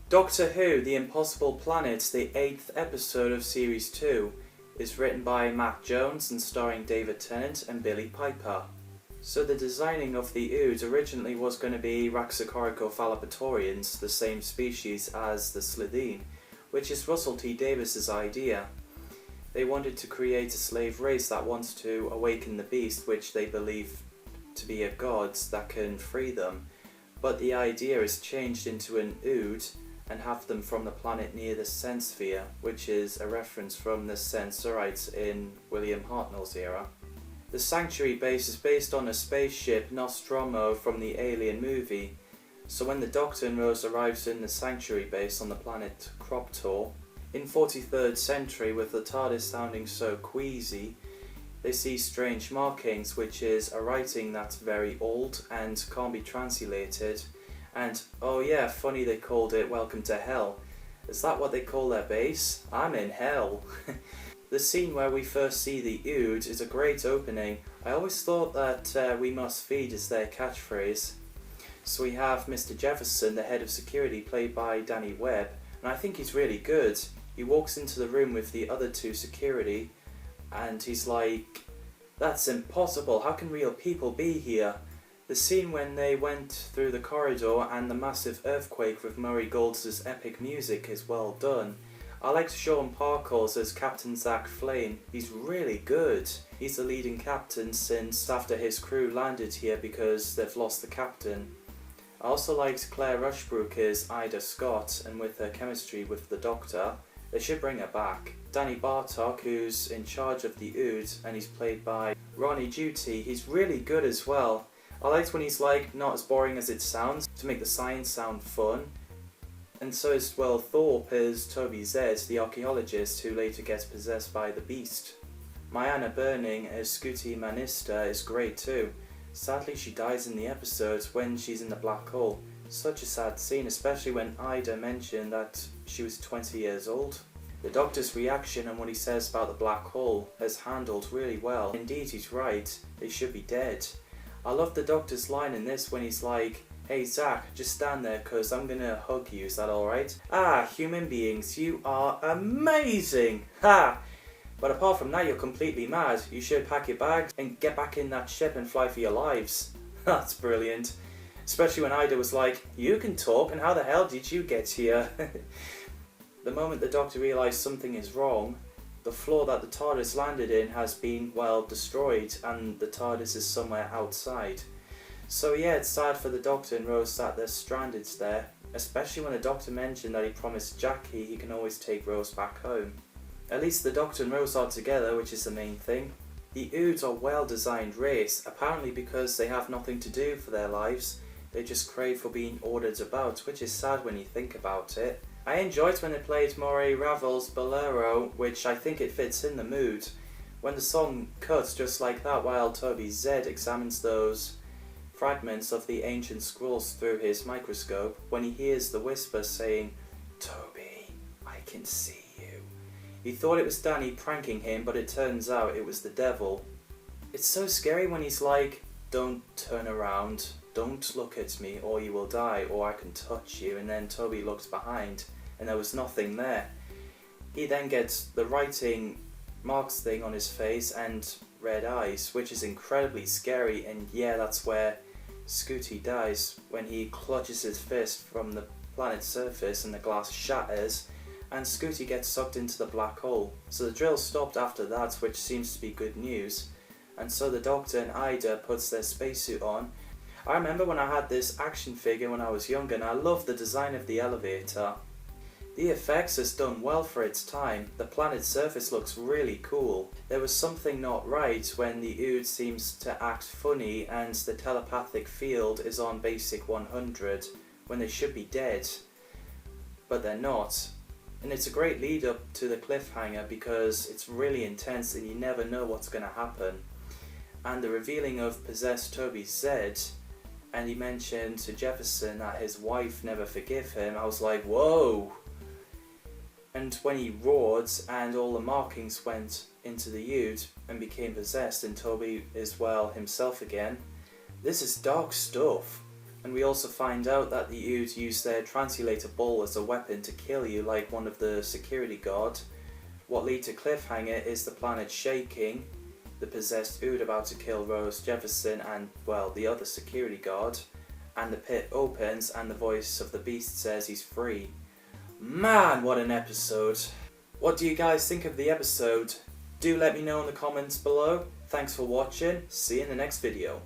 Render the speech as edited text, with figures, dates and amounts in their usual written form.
Doctor Who The Impossible Planet, the 8th episode of Series 2, is written by Matt Jones and starring David Tennant and Billie Piper. So the designing of the Ood originally was going to be Raxacoricofallapatorians, the same species as the Slitheen, which is Russell T Davis's idea. They wanted to create a slave race that wants to awaken the beast, which they believe to be a god that can free them, but the idea is changed into an Ood and have them from the planet near the Sensphere, which is a reference from the Sensorites in William Hartnell's era. The Sanctuary base is based on a spaceship Nostromo from the Alien movie, so when the Doctor and Rose arrives in the Sanctuary base on the planet Croptor, in 43rd century with the TARDIS sounding so queasy, they see strange markings, which is a writing that's very old and can't be translated. And, oh yeah, funny they called it Welcome to Hell. Is that what they call their base? I'm in hell. The scene where we first see the Ood is a great opening. I always thought that we must feed is their catchphrase. So we have Mr. Jefferson, the head of security, played by Danny Webb, and I think he's really good. He walks into the room with the other two security, and he's like, "That's impossible, how can real people be here?" The scene when they went through the corridor and the massive earthquake with Murray Gold's epic music is well done. I liked Sean Parker's as Captain Zach Flame. He's really good. He's the leading captain since after his crew landed here because they've lost the captain. I also liked Claire Rushbrook as Ida Scott, and with her chemistry with the Doctor, they should bring her back. Danny Bartok, who's in charge of the Ood, and he's played by Ronnie Duty, he's really good as well. I liked when he's like, not as boring as it sounds, to make the science sound fun. And so is Will Thorpe as Toby Zed, the archaeologist who later gets possessed by the beast. Maianna Burning as Scooty Manista is great too. Sadly she dies in the episode when she's in the black hole. Such a sad scene, especially when Ida mentioned that she was 20 years old. The Doctor's reaction and what he says about the black hole is handled really well. Indeed, he's right, they should be dead. I love the Doctor's line in this when he's like, "Hey Zach, just stand there cause I'm gonna hug you, is that alright?" Ah, human beings, you are amazing! Ha! But apart from that, you're completely mad. You should pack your bags and get back in that ship and fly for your lives. That's brilliant. Especially when Ida was like, "You can talk, and how the hell did you get here?" The moment the Doctor realised something is wrong, the floor that the TARDIS landed in has been, well, destroyed, and the TARDIS is somewhere outside. So yeah, it's sad for the Doctor and Rose that they're stranded there, especially when the Doctor mentioned that he promised Jackie he can always take Rose back home. At least the Doctor and Rose are together, which is the main thing. The Oods are a well-designed race, apparently because they have nothing to do for their lives. They just crave for being ordered about, which is sad when you think about it. I enjoyed when they played Maury Ravel's Bolero, which I think it fits in the mood. When the song cuts just like that while Toby Zed examines those fragments of the ancient scrolls through his microscope, when he hears the whisper saying, "Toby, I can see you." He thought it was Danny pranking him, but it turns out it was the devil. It's so scary when he's like, "Don't turn around, don't look at me or you will die, or I can touch you," and then Toby looks behind and there was nothing there. He then gets the writing marks thing on his face and red eyes, which is incredibly scary, and yeah, that's where Scooty dies, when he clutches his fist from the planet's surface and the glass shatters and Scooty gets sucked into the black hole. So the drill stopped after that, which seems to be good news, and so the Doctor and Ida puts their spacesuit on. I remember when I had this action figure when I was younger, and I loved the design of the elevator. The effects is done well for its time. The planet's surface looks really cool. There was something not right when the Ood seems to act funny and the telepathic field is on basic 100 when they should be dead, but they're not. And it's a great lead up to the cliffhanger because it's really intense and you never know what's going to happen. And the revealing of possessed Toby Zed, and he mentioned to Jefferson that his wife never forgive him, I was like, whoa! And when he roared and all the markings went into the Ood and became possessed and Toby is well himself again, this is dark stuff. And we also find out that the Ood use their translator ball as a weapon to kill you like one of the security guard. What leads to cliffhanger is the planet shaking, the possessed Ood about to kill Rose Jefferson and, well, the other security guard, and the pit opens and the voice of the beast says he's free. Man, what an episode! What do you guys think of the episode? Do let me know in the comments below. Thanks for watching, see you in the next video.